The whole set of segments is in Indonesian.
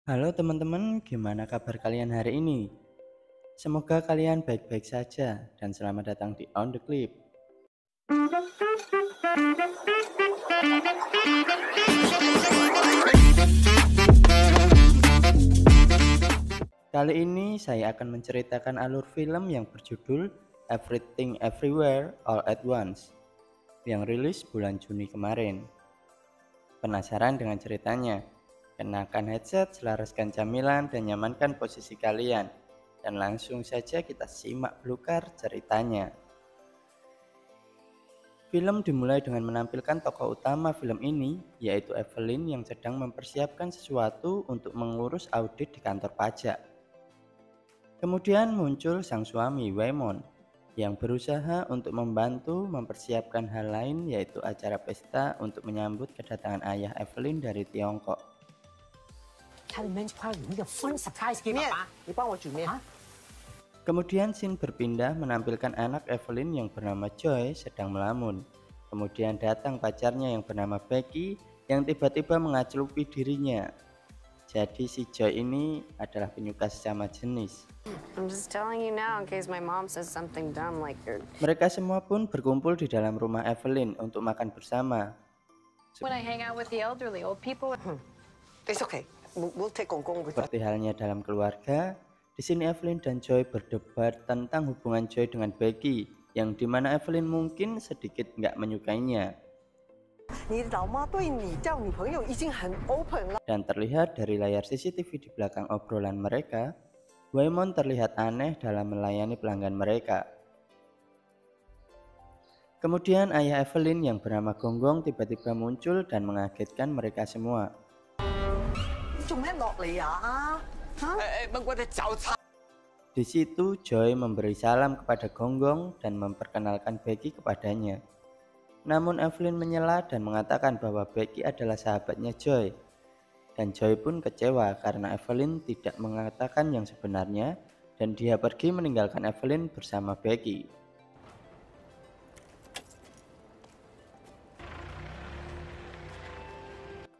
Halo teman-teman, gimana kabar kalian hari ini? Semoga kalian baik-baik saja dan selamat datang di On The Clip. Kali ini saya akan menceritakan alur film yang berjudul Everything Everywhere All at Once yang rilis bulan Juni kemarin. Penasaran dengan ceritanya? Kenakan headset, selaraskan camilan, dan nyamankan posisi kalian. Dan langsung saja kita simak belukar ceritanya. Film dimulai dengan menampilkan tokoh utama film ini, yaitu Evelyn yang sedang mempersiapkan sesuatu untuk mengurus audit di kantor pajak. Kemudian muncul sang suami, Waymon, yang berusaha untuk membantu mempersiapkan hal lain, yaitu acara pesta untuk menyambut kedatangan ayah Evelyn dari Tiongkok. 他的 lunch party 有一个 fun surprise 给爸爸。你帮我煮面。 Kemudian scene berpindah menampilkan anak Evelyn yang bernama Joy sedang melamun. Kemudian datang pacarnya yang bernama Becky yang tiba-tiba mengacelupi dirinya. Jadi si Joy ini adalah penyuka sesama jenis. I'm just telling you now in case my mom says something dumb like you're... Mereka semua pun berkumpul di dalam rumah Evelyn untuk makan bersama. When I hang out with the elderly, old people... It's okay. We'll take Gong with us. Seperti halnya dalam keluarga, di sini Evelyn dan Joy berdebat tentang hubungan Joy dengan Becky, yang dimana Evelyn mungkin sedikit nggak menyukainya. 你老妈对你交女朋友已经很 open 了。 Dan terlihat dari layar CCTV di belakang obrolan mereka, Waymon terlihat aneh dalam melayani pelanggan mereka. Kemudian ayah Evelyn yang bernama Gonggong tiba-tiba muncul dan mengagetkan mereka semua. 做咩落嚟啊？吓？乜我哋找茬？ Di situ Joy memberi salam kepada Gonggong dan memperkenalkan Becky kepadanya. Namun Evelyn menyela dan mengatakan bahwa Becky adalah sahabatnya Joy. Dan Joy pun kecewa karena Evelyn tidak mengatakan yang sebenarnya dan dia pergi meninggalkan Evelyn bersama Becky.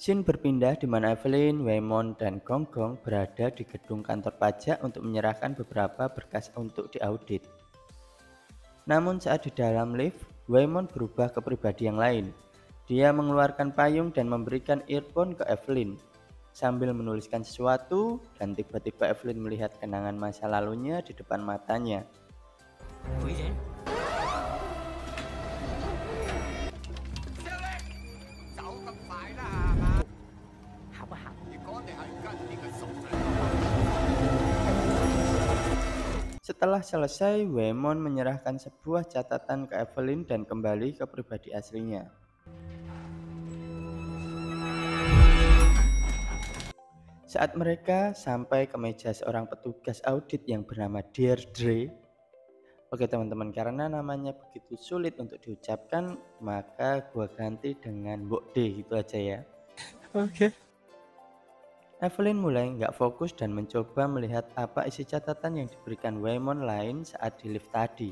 Scene berpindah di mana Evelyn, Waymon, dan Gonggong berada di gedung kantor pajak untuk menyerahkan beberapa berkas untuk diaudit. Namun saat di dalam lift, Waymon berubah ke pribadi yang lain. Dia mengeluarkan payung dan memberikan earphone ke Evelyn sambil menuliskan sesuatu, dan tiba-tiba Evelyn melihat kenangan masa lalunya di depan matanya. 为人 走咁快啦，係嘛？好不好？ 如果你係跟呢個熟人， Setelah selesai, Waymon menyerahkan sebuah catatan ke Evelyn dan kembali ke pribadi aslinya. Saat mereka sampai ke meja seorang petugas audit yang bernama Deirdre. Oke teman-teman, karena namanya begitu sulit untuk diucapkan, maka gua ganti dengan Mbok D gitu aja ya. Oke. Evelyn mulai nggak fokus dan mencoba melihat apa isi catatan yang diberikan Waymon lain saat di lift tadi.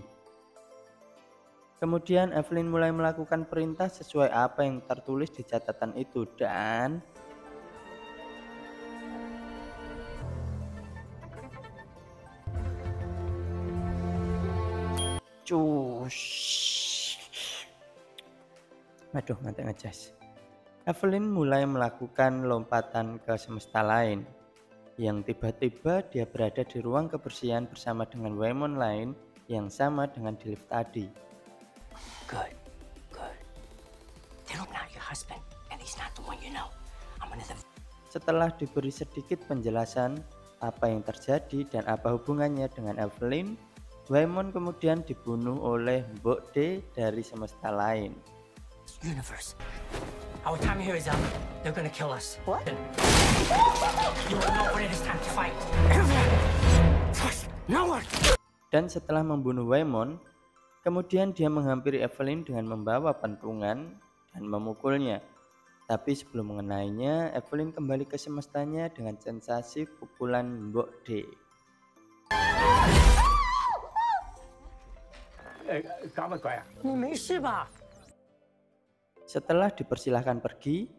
Kemudian Evelyn mulai melakukan perintah sesuai apa yang tertulis di catatan itu dan... Aduh, mati ngejas. Evelyn mulai melakukan lompatan ke semesta lain, yang tiba-tiba dia berada di ruang kebersihan bersama dengan Waymon lain yang sama dengan di lift tadi. Good. Good. They look not your husband, and he's not the one you know. I'm one of the... Setelah diberi sedikit penjelasan apa yang terjadi dan apa hubungannya dengan Evelyn, Waymon kemudian dibunuh oleh Mbok D dari semesta lain. universe. Our time here is up. They're gonna kill us. What? Then you will know when it is time to fight. Trust no one. Dan setelah membunuh Waymon, kemudian dia menghampiri Evelyn dengan membawa pentungan dan memukulnya. Tapi sebelum mengenainya, Evelyn kembali ke semestanya dengan sensasi pukulan Mbok D. 搞乜鬼啊？你没事吧？ Setelah dipersilahkan pergi,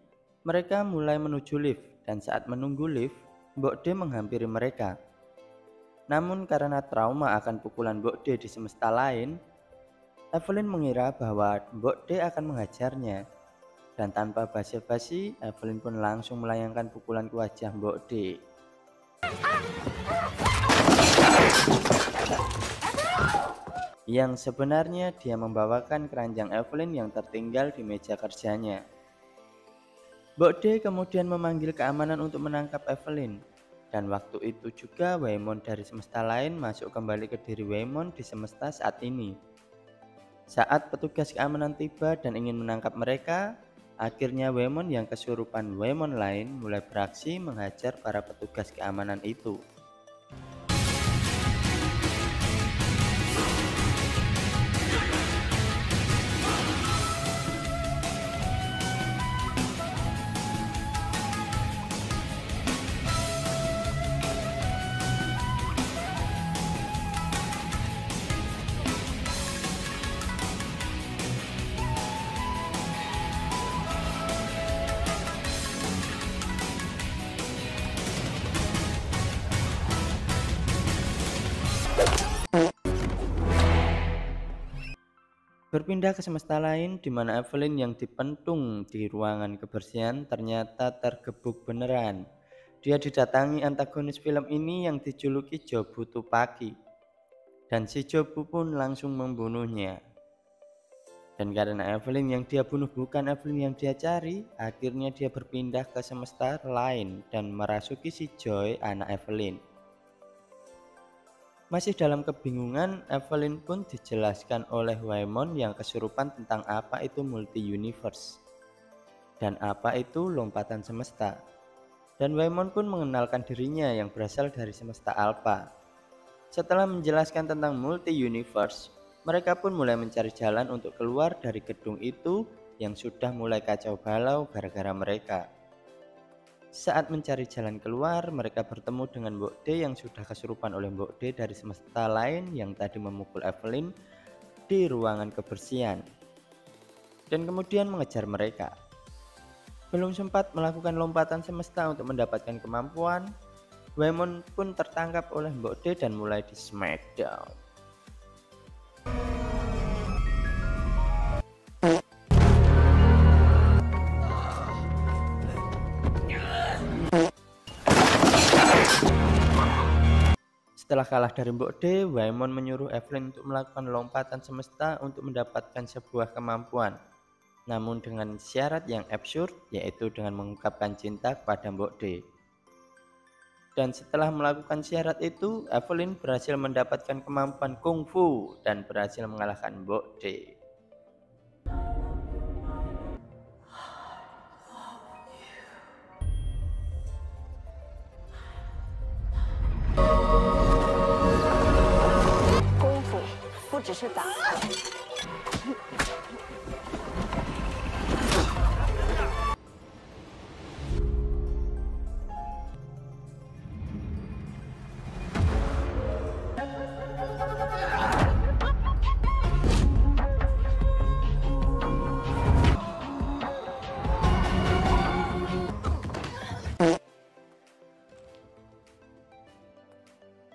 mereka mulai menuju lift dan saat menunggu lift, Mbok D menghampiri mereka. Namun karena trauma akan pukulan Mbok D di semesta lain, Evelyn mengira bahwa Mbok D akan menghajarnya. Dan tanpa basa-basi, Evelyn pun langsung melayangkan pukulan ke wajah Mbok D. Yang sebenarnya dia membawakan keranjang Evelyn yang tertinggal di meja kerjanya. Mbok D kemudian memanggil keamanan untuk menangkap Evelyn. Dan waktu itu juga Waymond dari semesta lain masuk kembali ke diri Waymond di semesta saat ini. Saat petugas keamanan tiba dan ingin menangkap mereka, akhirnya Waymond yang kesurupan Waymond lain mulai beraksi menghajar para petugas keamanan itu. Berpindah ke semesta lain di mana Evelyn yang dipentung di ruangan kebersihan ternyata tergebuk beneran. Dia didatangi antagonis film ini yang dijuluki Jobu Tupaki. Dan si Jobu pun langsung membunuhnya. Dan karena Evelyn yang dia bunuh bukan Evelyn yang dia cari, akhirnya dia berpindah ke semesta lain dan merasuki si Joy, anak Evelyn. Masih dalam kebingungan, Evelyn pun dijelaskan oleh Waymond yang kesurupan tentang apa itu multi-universe dan apa itu lompatan semesta. Dan Waymond pun mengenalkan dirinya yang berasal dari semesta Alpha. Setelah menjelaskan tentang multi-universe, mereka pun mulai mencari jalan untuk keluar dari gedung itu yang sudah mulai kacau balau gara-gara mereka. Saat mencari jalan keluar, mereka bertemu dengan Mbok D yang sudah kesurupan oleh Mbok D dari semesta lain yang tadi memukul Evelyn di ruangan kebersihan. Dan kemudian mengejar mereka. Belum sempat melakukan lompatan semesta untuk mendapatkan kemampuan, Waymond pun tertangkap oleh Mbok D dan mulai di smackdown. Setelah kalah dari Mbok D, Waymond menyuruh Evelyn untuk melakukan lompatan semesta untuk mendapatkan sebuah kemampuan. Namun dengan syarat yang absurd, yaitu dengan mengungkapkan cinta kepada Mbok D. Dan setelah melakukan syarat itu, Evelyn berhasil mendapatkan kemampuan kungfu dan berhasil mengalahkan Mbok D.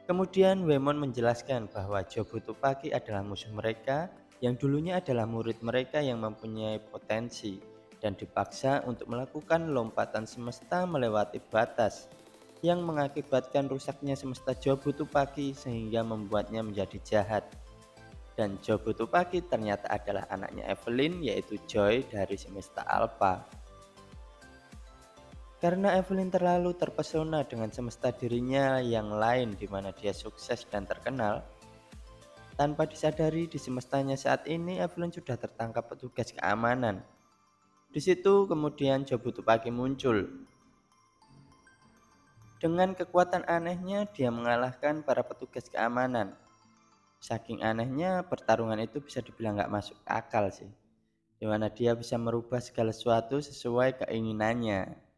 Kemudian Waymond menjelaskan bahwa Jobu Tupaki adalah musuh mereka yang dulunya adalah murid mereka yang mempunyai potensi dan dipaksa untuk melakukan lompatan semesta melewati batas yang mengakibatkan rusaknya semesta Jobu Tupaki sehingga membuatnya menjadi jahat. Dan Jobu Tupaki ternyata adalah anaknya Evelyn, yaitu Joy dari semesta Alpha. Karena Evelyn terlalu terpesona dengan semesta dirinya yang lain di mana dia sukses dan terkenal, tanpa disadari di semestanya saat ini Evelyn sudah tertangkap petugas keamanan. Di situ kemudian Jobu Tupaki muncul. Dengan kekuatan anehnya dia mengalahkan para petugas keamanan. Saking anehnya pertarungan itu bisa dibilang gak masuk akal sih, di mana dia bisa merubah segala sesuatu sesuai keinginannya.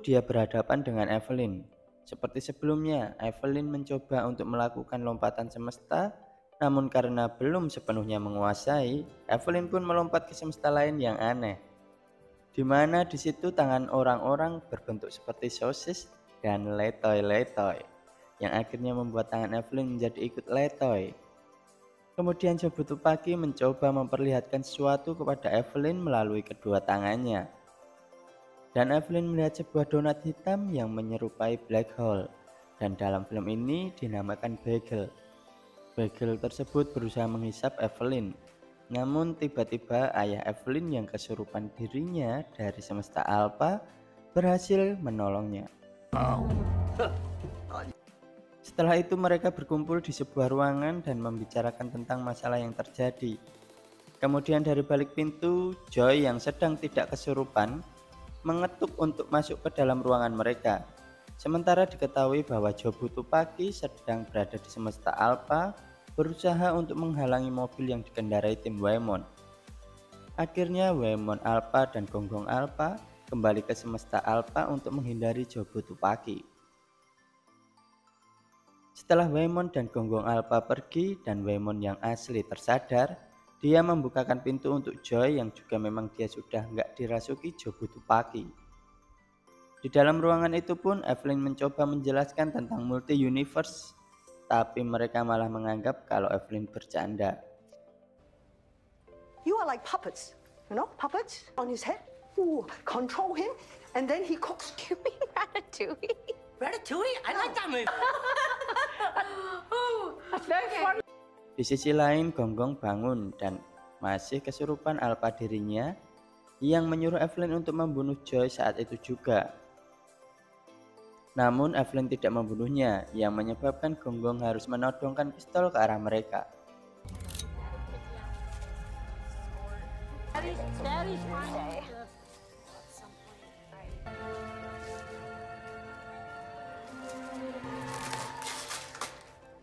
dia berhadapan dengan Evelyn. Seperti sebelumnya, Evelyn mencoba untuk melakukan lompatan semesta, namun karena belum sepenuhnya menguasai, Evelyn pun melompat ke semesta lain yang aneh. Di mana di situ tangan orang-orang berbentuk seperti sosis dan letoy-letoy, yang akhirnya membuat tangan Evelyn menjadi ikut letoy. Kemudian Jobutupaki mencoba memperlihatkan sesuatu kepada Evelyn melalui kedua tangannya. Dan Evelyn melihat sebuah donat hitam yang menyerupai black hole, dan dalam film ini dinamakan bagel. Bagel tersebut berusaha menghisap Evelyn, namun tiba-tiba ayah Evelyn yang kesurupan dirinya dari semesta Alpha berhasil menolongnya. Setelah itu mereka berkumpul di sebuah ruangan dan membicarakan tentang masalah yang terjadi. Kemudian dari balik pintu, Joy yang sedang tidak kesurupan mengetuk untuk masuk ke dalam ruangan mereka. Sementara diketahui bahwa Jobutupaki sedang berada di semesta Alpha, berusaha untuk menghalangi mobil yang dikendarai tim Waemon. Akhirnya Waemon Alpha dan Gonggong Alpha kembali ke semesta Alpha untuk menghindari Jobutupaki. Setelah Waemon dan Gonggong Alpha pergi dan Waemon yang asli tersadar, dia membukakan pintu untuk Joy yang juga memang dia sudah nggak dirasuki Jobutupaki. Di dalam ruangan itu pun Evelyn mencoba menjelaskan tentang multi-universe, tapi mereka malah menganggap kalau Evelyn bercanda. You are like puppets, you know, puppets on his head. Ooh, control him, and then he cooks. You mean Ratatouille? Ratatouille? I like that movie. That's very funny. Di sisi lain, Gonggong bangun dan masih kesurupan Alpha dirinya yang menyuruh Evelyn untuk membunuh Joy saat itu juga. Namun Evelyn tidak membunuhnya, yang menyebabkan Gonggong harus menodongkan pistol ke arah mereka.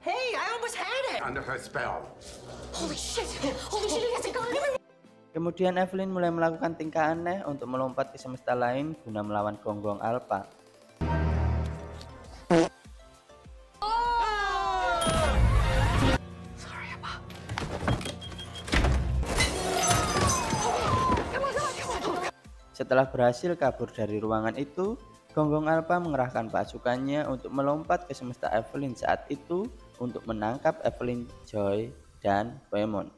Hey, I almost had it. Under her spell. Holy shit! Holy shit! He has a gun. Kemudian Evelyn mulai melakukan tingkah aneh untuk melompat ke semesta lain guna melawan Gonggong Alpha. Setelah berhasil kabur dari ruangan itu, Gonggong Alpha mengerahkan pasukannya untuk melompat ke semesta Evelyn saat itu untuk menangkap Evelyn, Joy, dan Waemon.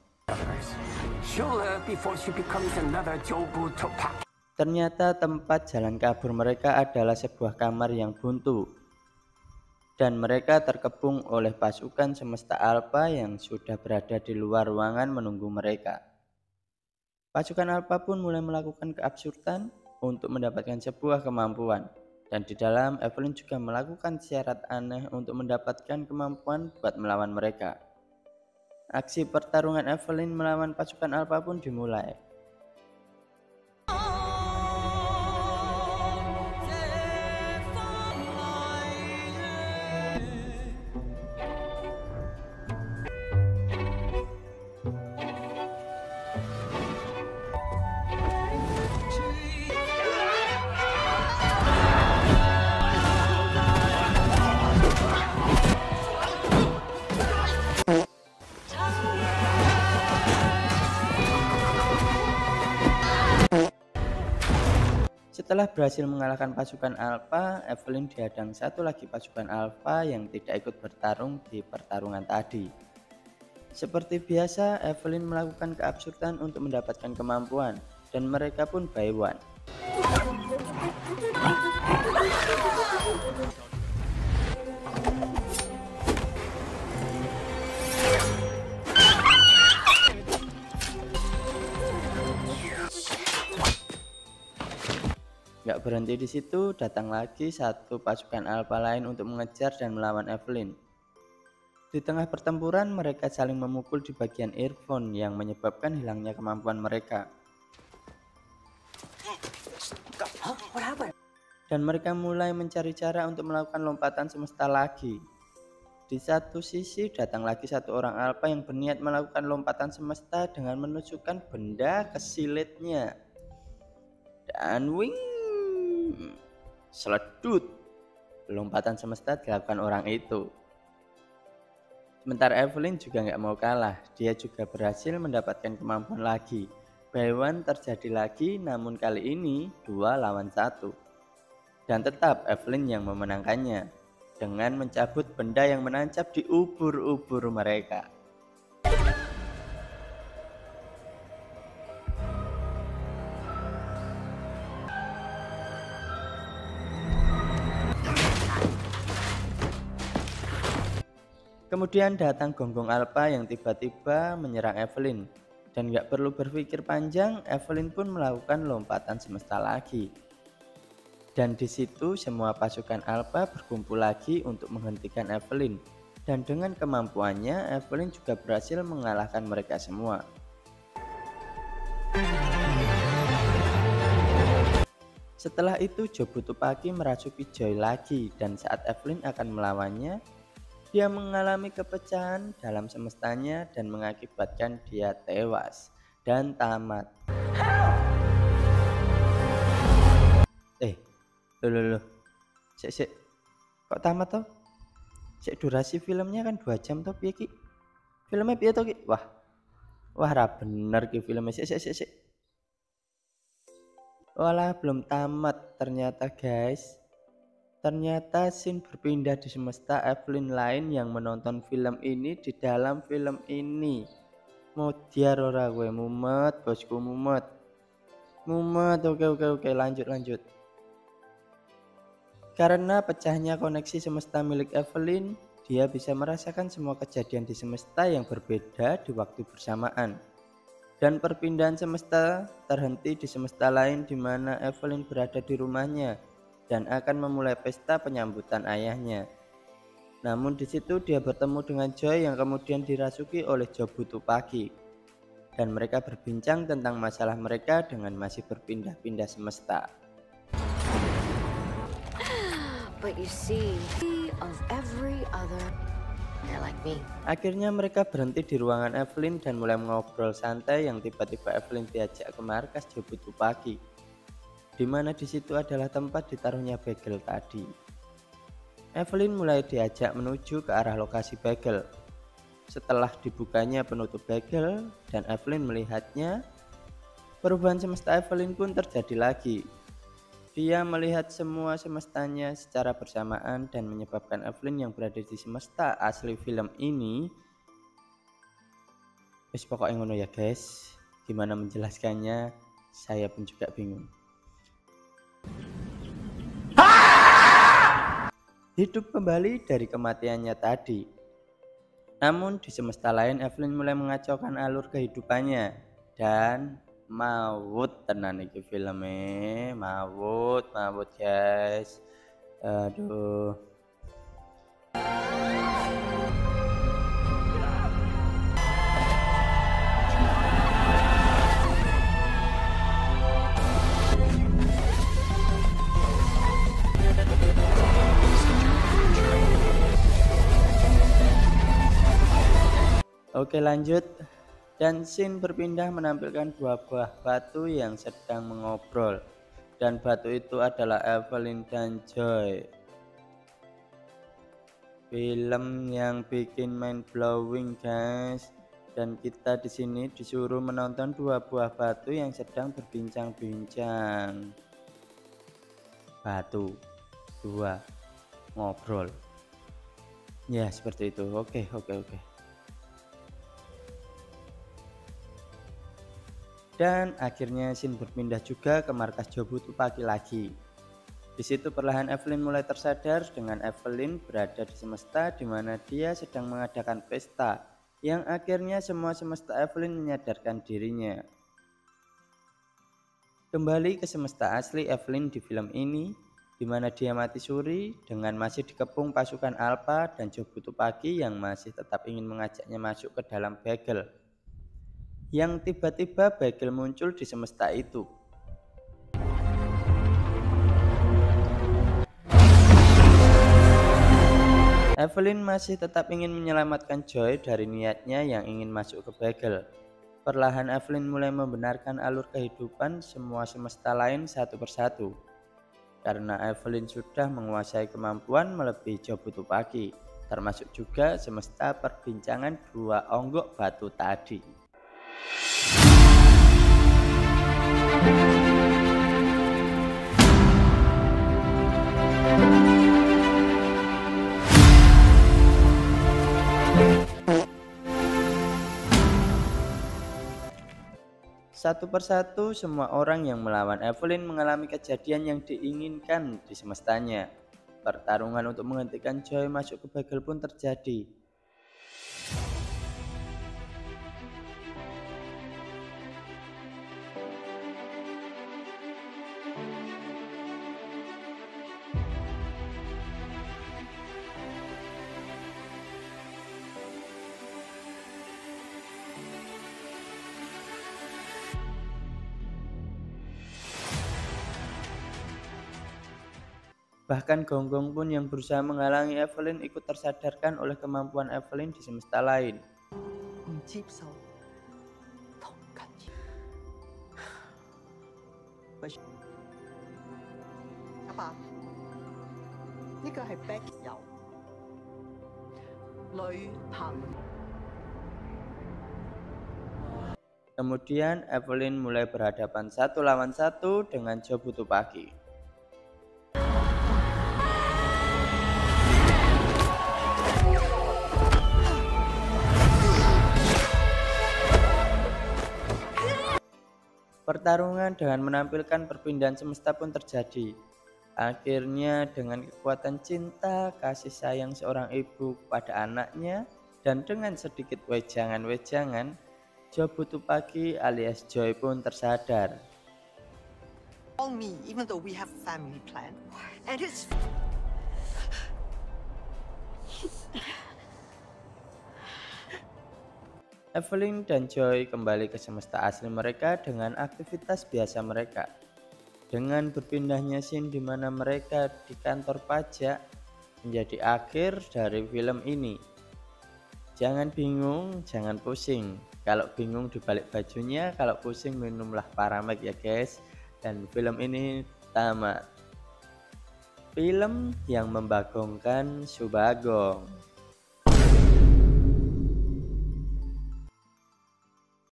Ternyata tempat jalan kabur mereka adalah sebuah kamar yang buntu, dan mereka terkepung oleh pasukan semesta Alpha yang sudah berada di luar ruangan menunggu mereka. Pasukan Alpha pun mulai melakukan keabsurdan untuk mendapatkan sebuah kemampuan, dan di dalam Evelyn juga melakukan syarat aneh untuk mendapatkan kemampuan buat melawan mereka. Aksi pertarungan Evelyn melawan pasukan Alpha pun dimulai. Setelah berhasil mengalahkan pasukan Alpha, Evelyn dihadang satu lagi pasukan Alpha yang tidak ikut bertarung di pertarungan tadi. Seperti biasa, Evelyn melakukan keabsurdan untuk mendapatkan kemampuan, dan mereka pun by one. Gak berhenti di situ, datang lagi satu pasukan Alpha lain untuk mengejar dan melawan Evelyn. Di tengah pertempuran, mereka saling memukul di bagian earphone yang menyebabkan hilangnya kemampuan mereka. Dan mereka mulai mencari cara untuk melakukan lompatan semesta lagi. Di satu sisi datang lagi satu orang Alpha yang berniat melakukan lompatan semesta dengan menusukkan benda ke silitnya. Dan wing! Seledut. Lompatan semesta dilakukan orang itu. Sementara Evelyn juga nggak mau kalah. Dia juga berhasil mendapatkan kemampuan lagi. By one terjadi lagi, namun kali ini 2 lawan 1. Dan tetap Evelyn yang memenangkannya dengan mencabut benda yang menancap di ubur-ubur mereka. Kemudian datang gonggong alpha yang tiba-tiba menyerang Evelyn. Dan gak perlu berpikir panjang, Evelyn pun melakukan lompatan semesta lagi. Dan di situ semua pasukan alpha berkumpul lagi untuk menghentikan Evelyn. Dan dengan kemampuannya, Evelyn juga berhasil mengalahkan mereka semua. Setelah itu Jobu Tupaki merasuki Joy lagi, dan saat Evelyn akan melawannya, dia mengalami kepecahan dalam semestanya dan mengakibatkan dia tewas dan tamat. Loh. Sik. Kok tamat toh? Sik, durasi filmnya kan 2 jam toh, piye ki? Filmnya piye toh ki? Wah ra bener ki filmnya. Sik. Walah, belum tamat ternyata, guys. Ternyata scene berpindah di semesta Evelyn lain yang menonton film ini di dalam film ini. Modiar ora gue, mumet bosku, mumet. Oke, lanjut. Karena pecahnya koneksi semesta milik Evelyn, dia bisa merasakan semua kejadian di semesta yang berbeda di waktu bersamaan. Dan perpindahan semesta terhenti di semesta lain di mana Evelyn berada di rumahnya dan akan memulai pesta penyambutan ayahnya. Namun di situ dia bertemu dengan Joy yang kemudian dirasuki oleh Jobu Tupaki. Dan mereka berbincang tentang masalah mereka dengan masih berpindah-pindah semesta. But you see, of every other, they're like me. Akhirnya mereka berhenti di ruangan Evelyn dan mulai ngobrol santai yang tiba-tiba Evelyn diajak ke markas Jobu Tupaki. Di mana di situ adalah tempat ditaruhnya bagel tadi. Evelyn mulai diajak menuju ke arah lokasi bagel. Setelah dibukanya penutup bagel dan Evelyn melihatnya, perubahan semesta Evelyn pun terjadi lagi. Dia melihat semua semestanya secara bersamaan dan menyebabkan Evelyn yang berada di semesta asli film ini. Wis pokoknya ngono ya guys. Gimana menjelaskannya? Saya pun juga bingung. Hidup kembali dari kematiannya tadi. Namun di semesta lain Evelyn mulai mengacaukan alur kehidupannya dan maut tenan iki filmnya, maut guys. Aduh. Oke, lanjut. Dan scene berpindah menampilkan 2 buah batu yang sedang mengobrol. Dan batu itu adalah Evelyn dan Joy. Film yang bikin mind blowing guys. Dan kita di sini disuruh menonton 2 buah batu yang sedang berbincang-bincang. Batu 2 ngobrol. Ya seperti itu. Oke. Dan akhirnya scene berpindah juga ke markas Jobu Tupaki lagi. Di situ perlahan Evelyn mulai tersadar dengan Evelyn berada di semesta di mana dia sedang mengadakan pesta, yang akhirnya semua semesta Evelyn menyadarkan dirinya. Kembali ke semesta asli Evelyn di film ini, di mana dia mati suri dengan masih dikepung pasukan Alpha dan Jobu Tupaki yang masih tetap ingin mengajaknya masuk ke dalam bagel. Yang tiba-tiba bagel muncul di semesta itu. Evelyn masih tetap ingin menyelamatkan Joy dari niatnya yang ingin masuk ke bagel. Perlahan Evelyn mulai membenarkan alur kehidupan semua semesta lain satu persatu. karena Evelyn sudah menguasai kemampuan melebihi Jobutu Pagi, termasuk juga semesta perbincangan dua onggok batu tadi. Satu persatu semua orang yang melawan Evelyn mengalami kejadian yang diinginkan di semestanya. Pertarungan untuk menghentikan Joy masuk ke bagel pun terjadi. Bahkan Gonggong pun yang berusaha menghalangi Evelyn ikut tersadarkan oleh kemampuan Evelyn di semesta lain. 唔接受同緊要。阿爸，呢個係 Becky 友旅行。 Kemudian Evelyn mulai berhadapan satu lawan satu dengan Jobutu Pagi. Pertarungan dengan menampilkan perpindahan semesta pun terjadi. Akhirnya dengan kekuatan cinta, kasih sayang seorang ibu pada anaknya, dan dengan sedikit wejangan-wejangan, Jobutu Pagi alias Joy pun tersadar. Call me, even though we have a family plan, and it's. Evelyn dan Joy kembali ke semesta asli mereka dengan aktivitas biasa mereka. Dengan berpindahnya scene di mana mereka di kantor pajak menjadi akhir dari film ini. Jangan bingung, jangan pusing. Kalau bingung dibalik bajunya, kalau pusing minumlah Paramek ya guys. Dan film ini tamat. Film yang membagongkan Subagong.